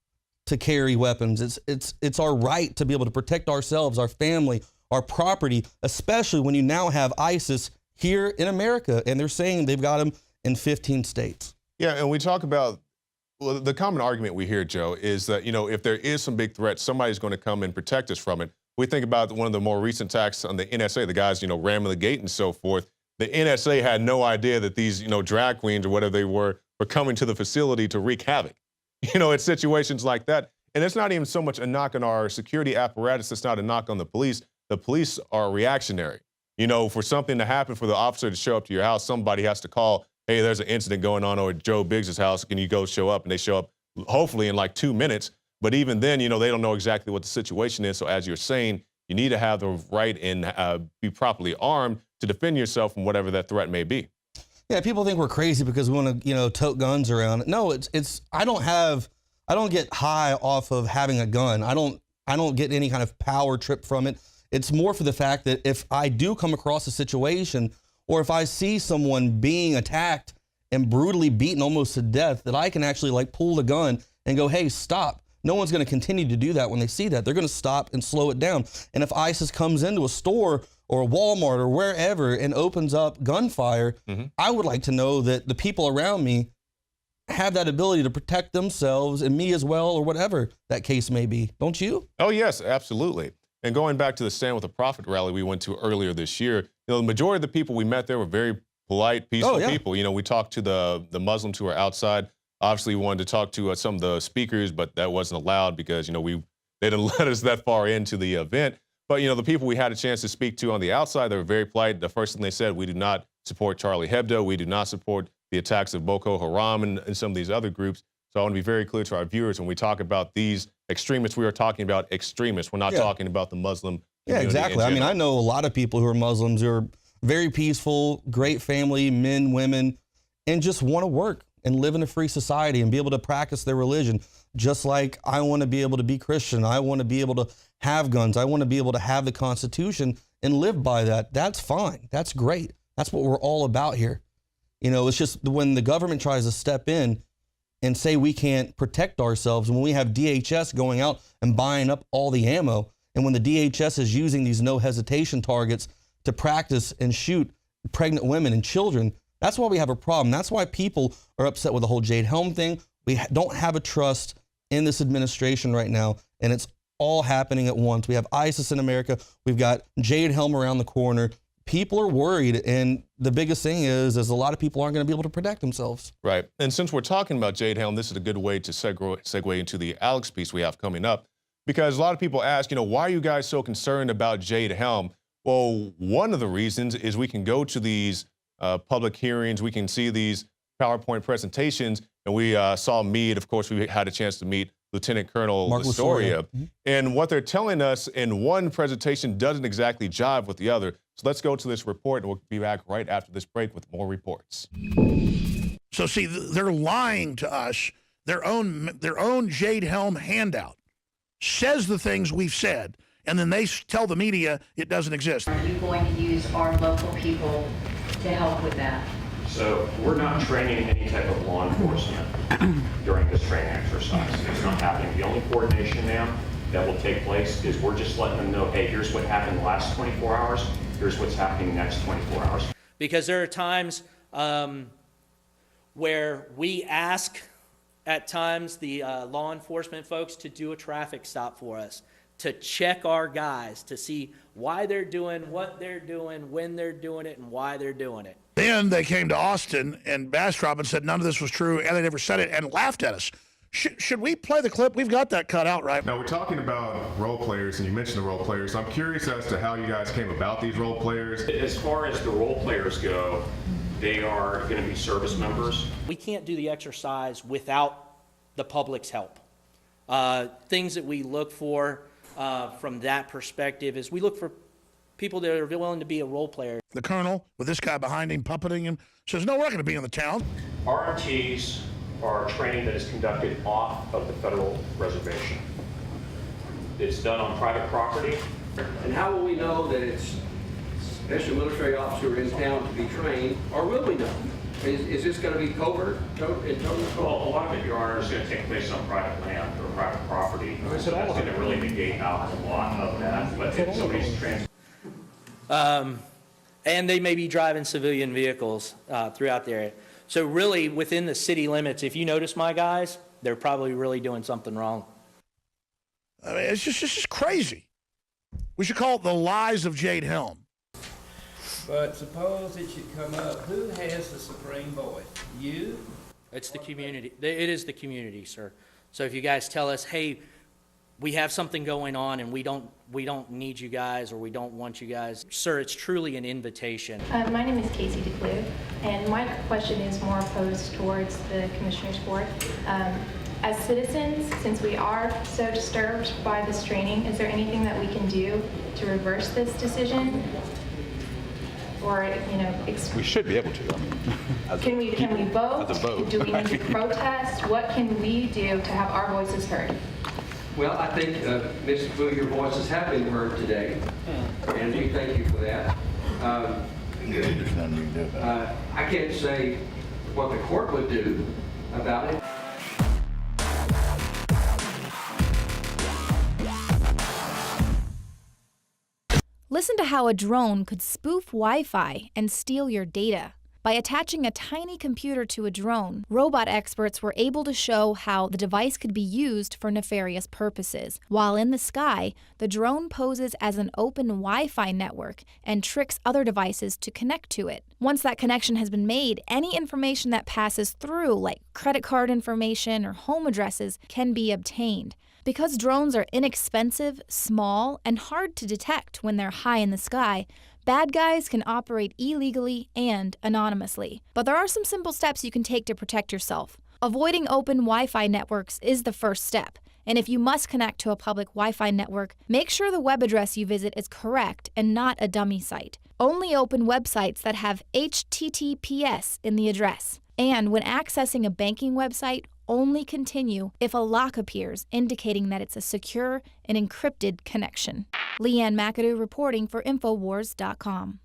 to carry weapons. It's our right to be able to protect ourselves, our family, our property, especially when you now have ISIS here in America, and they're saying they've got them in 15 states. Yeah, and we talk about, well, the common argument we hear, Joe, is that, if there is some big threat, somebody's going to come and protect us from it. We think about one of the more recent attacks on the NSA, the guys, ramming the gate and so forth. The NSA had no idea that these, drag queens or whatever they were coming to the facility to wreak havoc. It's situations like that. And it's not even so much a knock on our security apparatus. It's not a knock on the police. The police are reactionary. You know, for something to happen, for the officer to show up to your house, somebody has to call, hey, there's an incident going on over at Joe Biggs' house. Can you go show up? And they show up hopefully in like 2 minutes. But even then, you know, they don't know exactly what the situation is. So as you're saying, you need to have the right and be properly armed to defend yourself from whatever that threat may be. Yeah, people think we're crazy because we want to, you know, tote guns around. No, I don't get high off of having a gun. I don't get any kind of power trip from it. It's more for the fact that if I do come across a situation, or if I see someone being attacked and brutally beaten almost to death, that I can actually like pull the gun and go, hey, stop. No one's going to continue to do that when they see that. They're going to stop and slow it down. And if ISIS comes into a store or a Walmart or wherever and opens up gunfire, I would like to know that the people around me have that ability to protect themselves and me as well, or whatever that case may be. Don't you? Oh, yes, absolutely. And going back to the Stand with the Prophet rally we went to earlier this year, you know, the majority of the people we met there were very polite, peaceful people. You know, we talked to the Muslims who were outside. Obviously, we wanted to talk to some of the speakers, but that wasn't allowed because, you know, they didn't let us that far into the event. But, you know, the people we had a chance to speak to on the outside, they were very polite. The first thing they said, we do not support Charlie Hebdo. We do not support the attacks of Boko Haram and some of these other groups. So I want to be very clear to our viewers, when we talk about these extremists, we are talking about extremists. We're not talking about the Muslim community. Yeah, exactly. I mean, I know a lot of people who are Muslims who are very peaceful, great family, men, women, and just want to work and live in a free society and be able to practice their religion. Just like I want to be able to be Christian. I want to be able to have guns. I want to be able to have the Constitution and live by that. That's fine. That's great. That's what we're all about here. You know, it's just when the government tries to step in and say we can't protect ourselves, when we have DHS going out and buying up all the ammo, and when the DHS is using these no hesitation targets to practice and shoot pregnant women and children, that's why we have a problem. That's why people are upset with the whole Jade Helm thing. We don't have a trust in this administration right now, and it's all happening at once. We have ISIS in America. We've got Jade Helm around the corner. People are worried, and the biggest thing is a lot of people aren't going to be able to protect themselves. Right. And since we're talking about Jade Helm, this is a good way to segue into the Alex piece we have coming up, because a lot of people ask, you know, why are you guys so concerned about Jade Helm? Well, one of the reasons is we can go to these public hearings, we can see these PowerPoint presentations, and we saw Meade. Of course, we had a chance to meet Lieutenant Colonel Lastoria. And what they're telling us in one presentation doesn't exactly jive with the other. So let's go to this report, and we'll be back right after this break with more reports. So see, they're lying to us. Their own Jade Helm handout says the things we've said, and then they tell the media it doesn't exist. Are you going to use our local people to help with that? So we're not training any type of law enforcement during this training exercise. It's not happening. The only coordination now that will take place is we're just letting them know, hey, here's what happened the last 24 hours. Here's what's happening next 24 hours. Because there are times where we ask at times the law enforcement folks to do a traffic stop for us, to check our guys, to see why they're doing what they're doing, when they're doing it, and why they're doing it. Then they came to Austin and Bastrop and said none of this was true, and they never said it, and laughed at us. Should we play the clip? We've got that cut out, right? Now, we're talking about role players, and you mentioned the role players. So I'm curious as to how you guys came about these role players. As far as the role players go, they are going to be service members. We can't do the exercise without the public's help. Things that we look for from that perspective is we look for people that are willing to be a role player. The colonel, with this guy behind him, puppeting him, says, no, we're not going to be in the town. RMTs are training that is conducted off of the federal reservation. It's done on private property. And how will we know that it's special military officer in town to be trained, or will we know? Is this going to be covert? Well, a lot of it, Your Honor, is going to take place on private land or private property. So that's going to really negate out a lot of that. But if somebody's and they may be driving civilian vehicles throughout the area. So really, within the city limits, if you notice my guys, they're probably really doing something wrong. I mean, it's just crazy. We should call it the lies of Jade Helm. But suppose it should come up, who has the supreme voice? You? It's the community. It is the community, sir. So if you guys tell us, hey, we have something going on and we don't need you guys or we don't want you guys. Sir, it's truly an invitation. My name is Casey DeClue, and my question is more posed towards the Commissioner's Board. As citizens, since we are so disturbed by this training, is there anything that we can do to reverse this decision? Or, we should be able to. Can we vote? As a vote. Do we need to protest? What can we do to have our voices heard? Well, I think, Ms. Fu, your voices have been heard today, and we thank you for that. There's nothing you can do about it. I can't say what the court would do about it. Listen to how a drone could spoof Wi-Fi and steal your data. By attaching a tiny computer to a drone, robot experts were able to show how the device could be used for nefarious purposes. While in the sky, the drone poses as an open Wi-Fi network and tricks other devices to connect to it. Once that connection has been made, any information that passes through, like credit card information or home addresses, can be obtained. Because drones are inexpensive, small, and hard to detect when they're high in the sky, bad guys can operate illegally and anonymously. But there are some simple steps you can take to protect yourself. Avoiding open Wi-Fi networks is the first step. And if you must connect to a public Wi-Fi network, make sure the web address you visit is correct and not a dummy site. Only open websites that have HTTPS in the address. And when accessing a banking website, only continue if a lock appears, indicating that it's a secure and encrypted connection. Leanne McAdoo reporting for Infowars.com.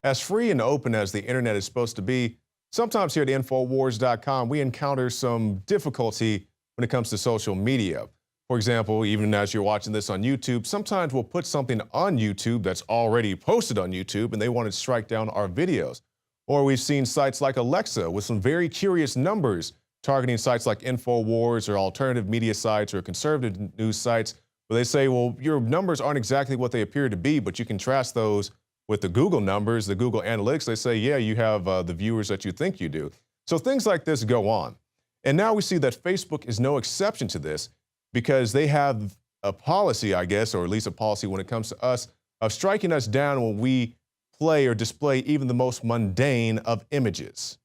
As free and open as the internet is supposed to be, sometimes here at Infowars.com, we encounter some difficulty when it comes to social media. For example, even as you're watching this on YouTube, sometimes we'll put something on YouTube that's already posted on YouTube and they want to strike down our videos. Or we've seen sites like Alexa with some very curious numbers targeting sites like Infowars or alternative media sites or conservative news sites, where they say, well, your numbers aren't exactly what they appear to be, but you contrast those with the Google numbers, the Google Analytics. They say, yeah, you have the viewers that you think you do. So things like this go on. And now we see that Facebook is no exception to this because they have a policy, I guess, or at least a policy when it comes to us, of striking us down when we play or display even the most mundane of images.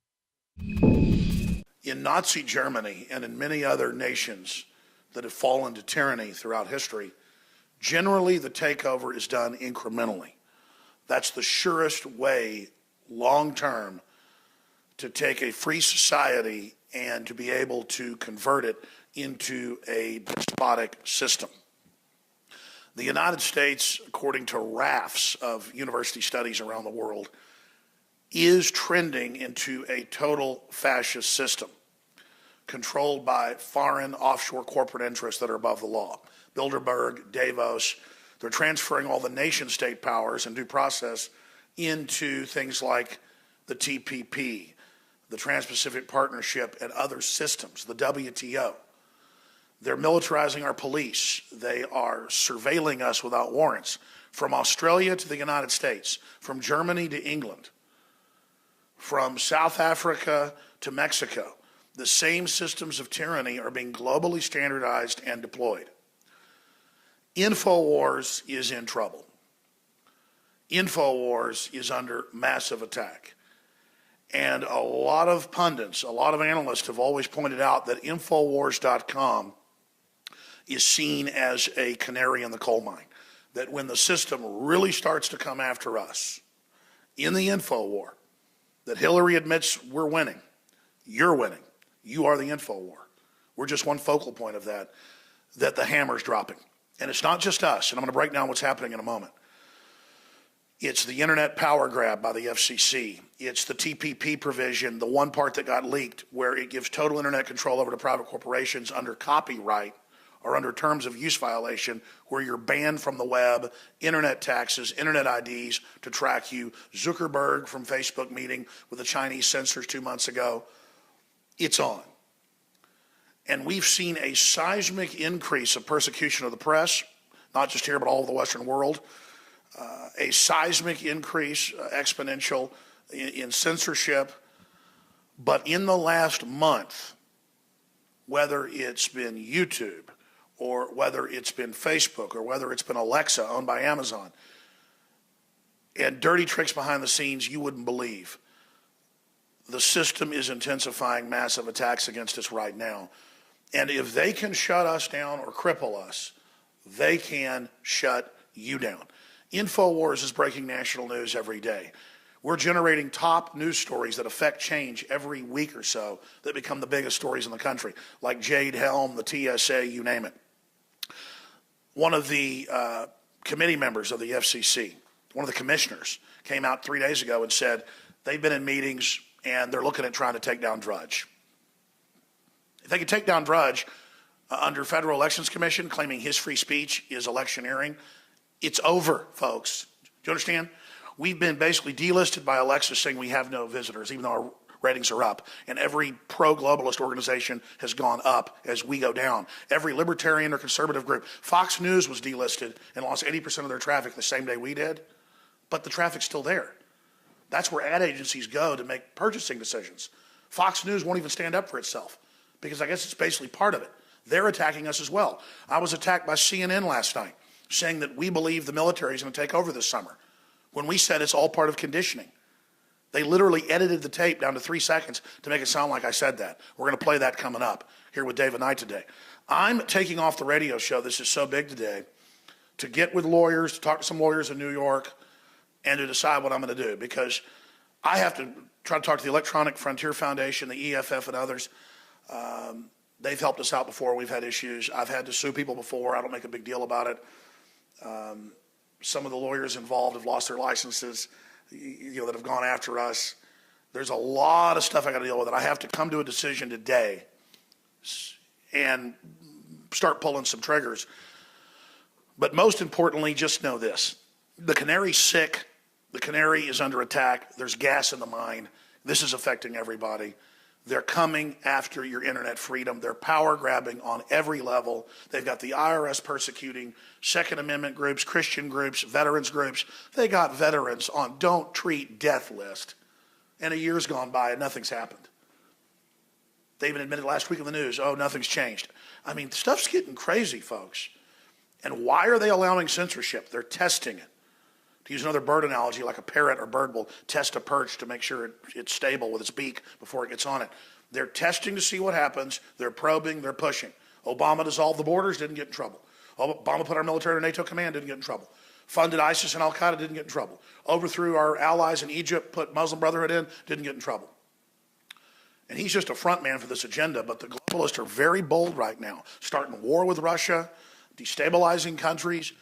In Nazi Germany and in many other nations that have fallen to tyranny throughout history, generally the takeover is done incrementally. That's the surest way, long-term, to take a free society and to be able to convert it into a despotic system. The United States, according to rafts of university studies around the world, is trending into a total fascist system controlled by foreign offshore corporate interests that are above the law. Bilderberg, Davos, they're transferring all the nation-state powers and due process into things like the TPP, the Trans-Pacific Partnership, and other systems, the WTO. They're militarizing our police. They are surveilling us without warrants, from Australia to the United States, from Germany to England, from South Africa to Mexico. The same systems of tyranny are being globally standardized and deployed. Infowars is in trouble. Infowars is under massive attack. And a lot of pundits, a lot of analysts have always pointed out that Infowars.com is seen as a canary in the coal mine. That when the system really starts to come after us in the info war, that Hillary admits we're winning, you're winning, you are the info war. We're just one focal point of that the hammer's dropping. And it's not just us, and I'm going to break down what's happening in a moment. It's the internet power grab by the FCC. It's the TPP provision, the one part that got leaked, where it gives total internet control over to private corporations under copyright are under terms of use violation where you're banned from the web, internet taxes, internet IDs to track you. Zuckerberg from Facebook meeting with the Chinese censors 2 months ago. It's on. And we've seen a seismic increase of persecution of the press, not just here, but all over the Western world. A seismic increase, exponential in censorship. But in the last month, whether it's been YouTube or whether it's been Facebook or whether it's been Alexa owned by Amazon, and dirty tricks behind the scenes you wouldn't believe, the system is intensifying massive attacks against us right now. And if they can shut us down or cripple us, they can shut you down. Infowars is breaking national news every day. We're generating top news stories that affect change every week or so that become the biggest stories in the country, like Jade Helm, the TSA, you name it. One of the committee members of the FCC, one of the commissioners, came out 3 days ago and said they've been in meetings and they're looking at trying to take down Drudge. If they could take down Drudge under Federal Elections Commission, claiming his free speech is electioneering, it's over, folks. Do you understand? We've been basically delisted by Alexa saying we have no visitors, even though our ratings are up. And every pro-globalist organization has gone up as we go down. Every libertarian or conservative group. Fox News was delisted and lost 80% of their traffic the same day we did. But the traffic's still there. That's where ad agencies go to make purchasing decisions. Fox News won't even stand up for itself because I guess it's basically part of it. They're attacking us as well. I was attacked by CNN last night saying that we believe the military is going to take over this summer when we said it's all part of conditioning. They literally edited the tape down to 3 seconds to make it sound like I said that. We're going to play that coming up here with David Knight today. I'm taking off the radio show, This Is So Big Today, to get with lawyers, to talk to some lawyers in New York, and to decide what I'm going to do, because I have to try to talk to the Electronic Frontier Foundation, the EFF, and others. They've helped us out before. We've had issues. I've had to sue people before. I don't make a big deal about it. Some of the lawyers involved have lost their licenses, that have gone after us. There's a lot of stuff I got to deal with, and I have to come to a decision today and start pulling some triggers. But most importantly, just know this. The canary's sick. The canary is under attack. There's gas in the mine. This is affecting everybody. They're coming after your internet freedom. They're power grabbing on every level. They've got the IRS persecuting Second Amendment groups, Christian groups, veterans groups. They got veterans on don't treat death list. And a year's gone by and nothing's happened. They even admitted last week in the news, nothing's changed. I mean, stuff's getting crazy, folks. And why are they allowing censorship? They're testing it. To use another bird analogy, like a parrot or bird will test a perch to make sure it's stable with its beak before it gets on it. They're testing to see what happens. They're probing. They're pushing. Obama dissolved the borders, didn't get in trouble. Obama put our military in NATO command, didn't get in trouble. Funded ISIS and Al-Qaeda, didn't get in trouble. Overthrew our allies in Egypt, put Muslim Brotherhood in, didn't get in trouble. And he's just a front man for this agenda, but the globalists are very bold right now, starting war with Russia, destabilizing countries,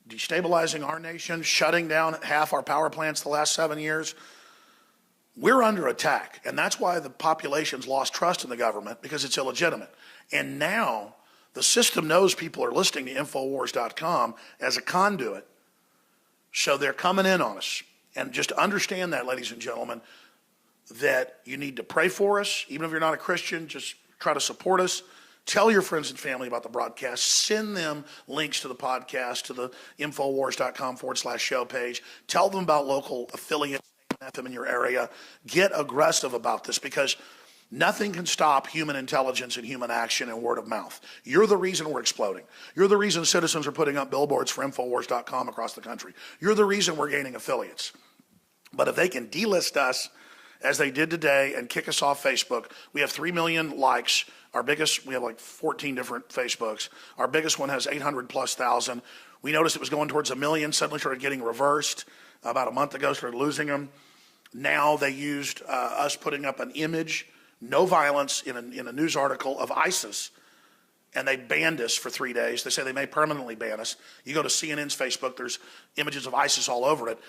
destabilizing our nation, shutting down half our power plants the last 7 years. We're under attack, and that's why the population's lost trust in the government, because it's illegitimate. And now the system knows people are listening to Infowars.com as a conduit, so they're coming in on us. And just understand that, ladies and gentlemen, that you need to pray for us. Even if you're not a Christian, just try to support us. Tell your friends and family about the broadcast. Send them links to the podcast, to the Infowars.com/show page. Tell them about local affiliates FM in your area. Get aggressive about this, because nothing can stop human intelligence and human action and word of mouth. You're the reason we're exploding. You're the reason citizens are putting up billboards for Infowars.com across the country. You're the reason we're gaining affiliates. But if they can delist us, as they did today, and kick us off Facebook, we have 3 million likes. Our biggest, we have like 14 different Facebooks. Our biggest one has 800,000+. We noticed it was going towards 1 million, suddenly started getting reversed. About a month ago, started losing them. Now they used us putting up an image, no violence, in a news article of ISIS, and they banned us for 3 days. They say they may permanently ban us. You go to CNN's Facebook, there's images of ISIS all over it.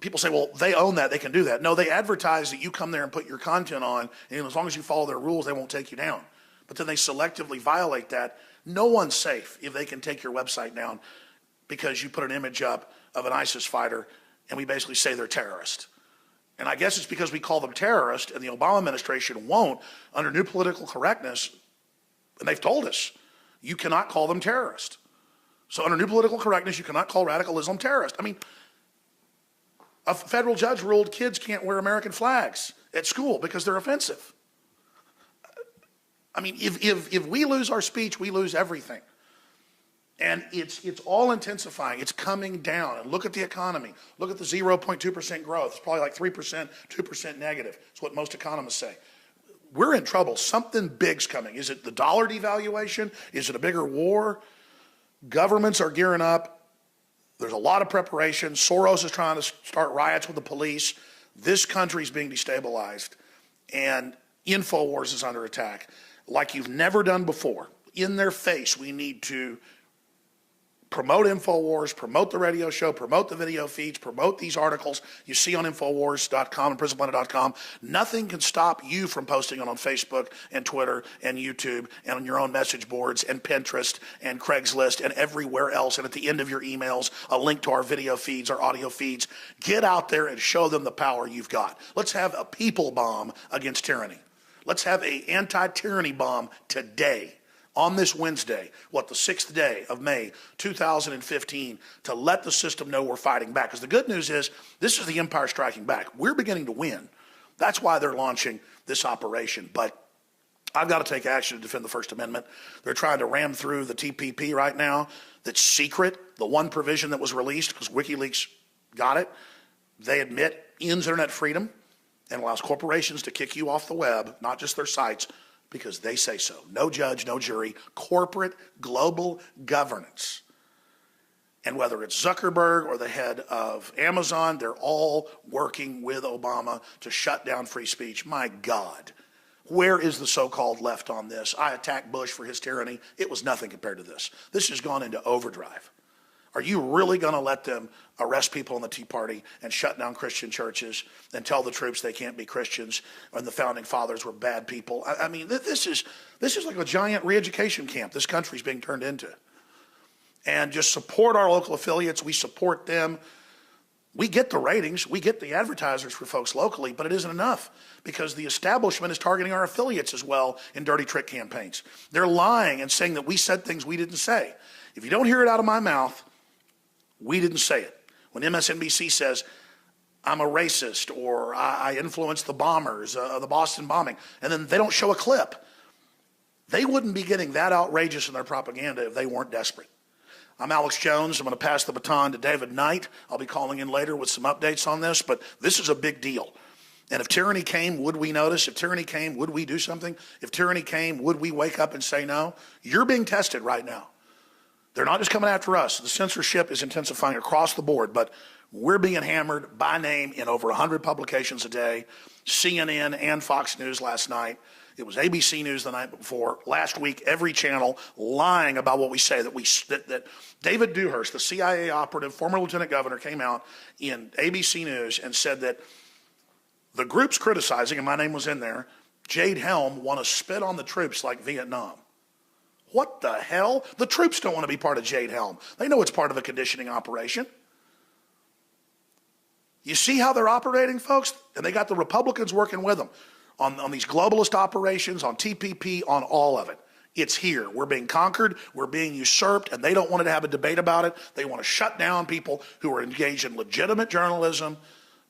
People say, well, they own that, they can do that. No, they advertise that you come there and put your content on, and as long as you follow their rules, they won't take you down. But then they selectively violate that. No one's safe if they can take your website down because you put an image up of an ISIS fighter and we basically say they're terrorists. And I guess it's because we call them terrorists and the Obama administration won't, under new political correctness, and they've told us, you cannot call them terrorists. So under new political correctness, you cannot call radical Islam terrorist. I mean, a federal judge ruled kids can't wear American flags at school because they're offensive. I mean, if we lose our speech, we lose everything. And it's all intensifying. It's coming down. And look at the economy. Look at the 0.2% growth. It's probably like 3%, 2% negative. It's what most economists say. We're in trouble. Something big's coming. Is it the dollar devaluation? Is it a bigger war? Governments are gearing up. There's a lot of preparation. Soros is trying to start riots with the police. This country's being destabilized. And Infowars is under attack like you've never done before. In their face, we need to promote Infowars, promote the radio show, promote the video feeds, promote these articles you see on Infowars.com and PrisonPlanet.com. Nothing can stop you from posting it on Facebook and Twitter and YouTube and on your own message boards and Pinterest and Craigslist and everywhere else. And at the end of your emails, a link to our video feeds, our audio feeds. Get out there and show them the power you've got. Let's have a people bomb against tyranny. Let's have an anti-tyranny bomb today. On this Wednesday, the 6th day of May 2015, to let the system know we're fighting back. Because the good news is, this is the empire striking back. We're beginning to win. That's why they're launching this operation. But I've got to take action to defend the First Amendment. They're trying to ram through the TPP right now. That's secret, the one provision that was released, because WikiLeaks got it. They admit ends internet freedom and allows corporations to kick you off the web, not just their sites, because they say so. No judge, no jury, corporate global governance. And whether it's Zuckerberg or the head of Amazon, they're all working with Obama to shut down free speech. My God, where is the so-called left on this? I attacked Bush for his tyranny. It was nothing compared to this. This has gone into overdrive. Are you really going to let them arrest people in the Tea Party and shut down Christian churches and tell the troops they can't be Christians and the founding fathers were bad people? I mean, this is like a giant re-education camp this country's being turned into. And just support our local affiliates. We support them. We get the ratings. We get the advertisers for folks locally, but it isn't enough because the establishment is targeting our affiliates as well in dirty trick campaigns. They're lying and saying that we said things we didn't say. If you don't hear it out of my mouth, we didn't say it. When MSNBC says, I'm a racist, or I influenced the bombers, the Boston bombing, and then they don't show a clip, they wouldn't be getting that outrageous in their propaganda if they weren't desperate. I'm Alex Jones. I'm going to pass the baton to David Knight. I'll be calling in later with some updates on this, but this is a big deal. And if tyranny came, would we notice? If tyranny came, would we do something? If tyranny came, would we wake up and say no? You're being tested right now. They're not just coming after us. The censorship is intensifying across the board, but we're being hammered by name in over 100 publications a day, CNN and Fox News last night. It was ABC News the night before. Last week, every channel lying about what we say, that David Dewhurst, the CIA operative, former lieutenant governor, came out in ABC News and said that the groups criticizing, and my name was in there, Jade Helm, want to spit on the troops like Vietnam. What the hell? The troops don't want to be part of Jade Helm. They know it's part of a conditioning operation. You see how they're operating, folks? And they got the Republicans working with them on these globalist operations, on TPP, on all of it. It's here. We're being conquered. We're being usurped, and they don't want to have a debate about it. They want to shut down people who are engaged in legitimate journalism,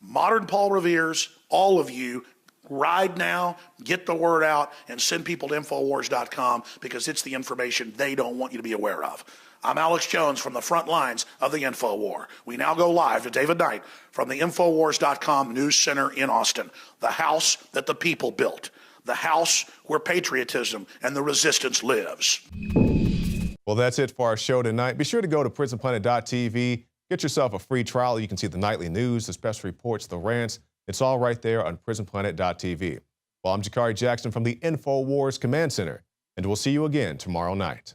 modern Paul Revere's, all of you. Ride now, get the word out, and send people to Infowars.com because it's the information they don't want you to be aware of. I'm Alex Jones from the front lines of the Infowar. We now go live to David Knight from the Infowars.com News Center in Austin, the house that the people built, the house where patriotism and the resistance lives. Well, that's it for our show tonight. Be sure to go to PrisonPlanet.tv. Get yourself a free trial. You can see the nightly news, the special reports, the rants. It's all right there on PrisonPlanet.tv. Well, I'm Jakari Jackson from the Infowars Command Center, and we'll see you again tomorrow night.